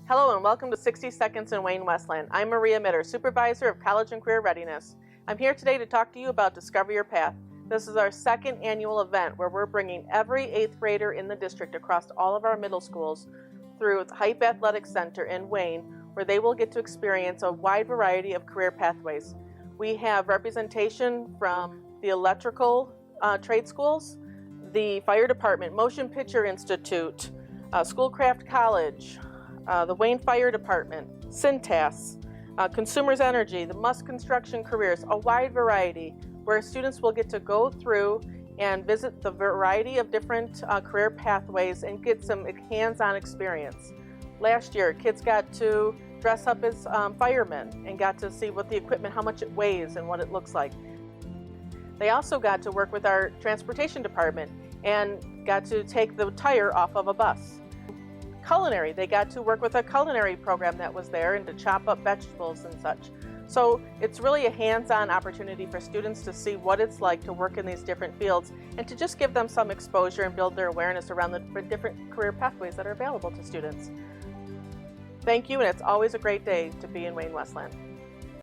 Hello and welcome to 60 Seconds in Wayne-Westland. I'm Maria Mitter, Supervisor of College and Career Readiness. I'm here today to talk to you about Discover Your Path. This is our second annual event where we're bringing every 8th grader in the district across all of our middle schools through Hype Athletic Center in Wayne, where they will get to experience a wide variety of career pathways. We have representation from the electrical trade schools, the fire department, Motion Picture Institute, Schoolcraft College, the Wayne Fire Department, Cintas, Consumers Energy, the Musk Construction Careers, a wide variety where students will get to go through and visit the variety of different career pathways and get some hands-on experience. Last year, kids got to dress up as firemen and got to see what the equipment, how much it weighs and what it looks like. They also got to work with our transportation department and got to take the tire off of a bus. Culinary, they got to work with a culinary program that was there and to chop up vegetables and such. So it's really a hands-on opportunity for students to see what it's like to work in these different fields and to just give them some exposure and build their awareness around the different career pathways that are available to students. Thank you, and it's always a great day to be in Wayne-Westland.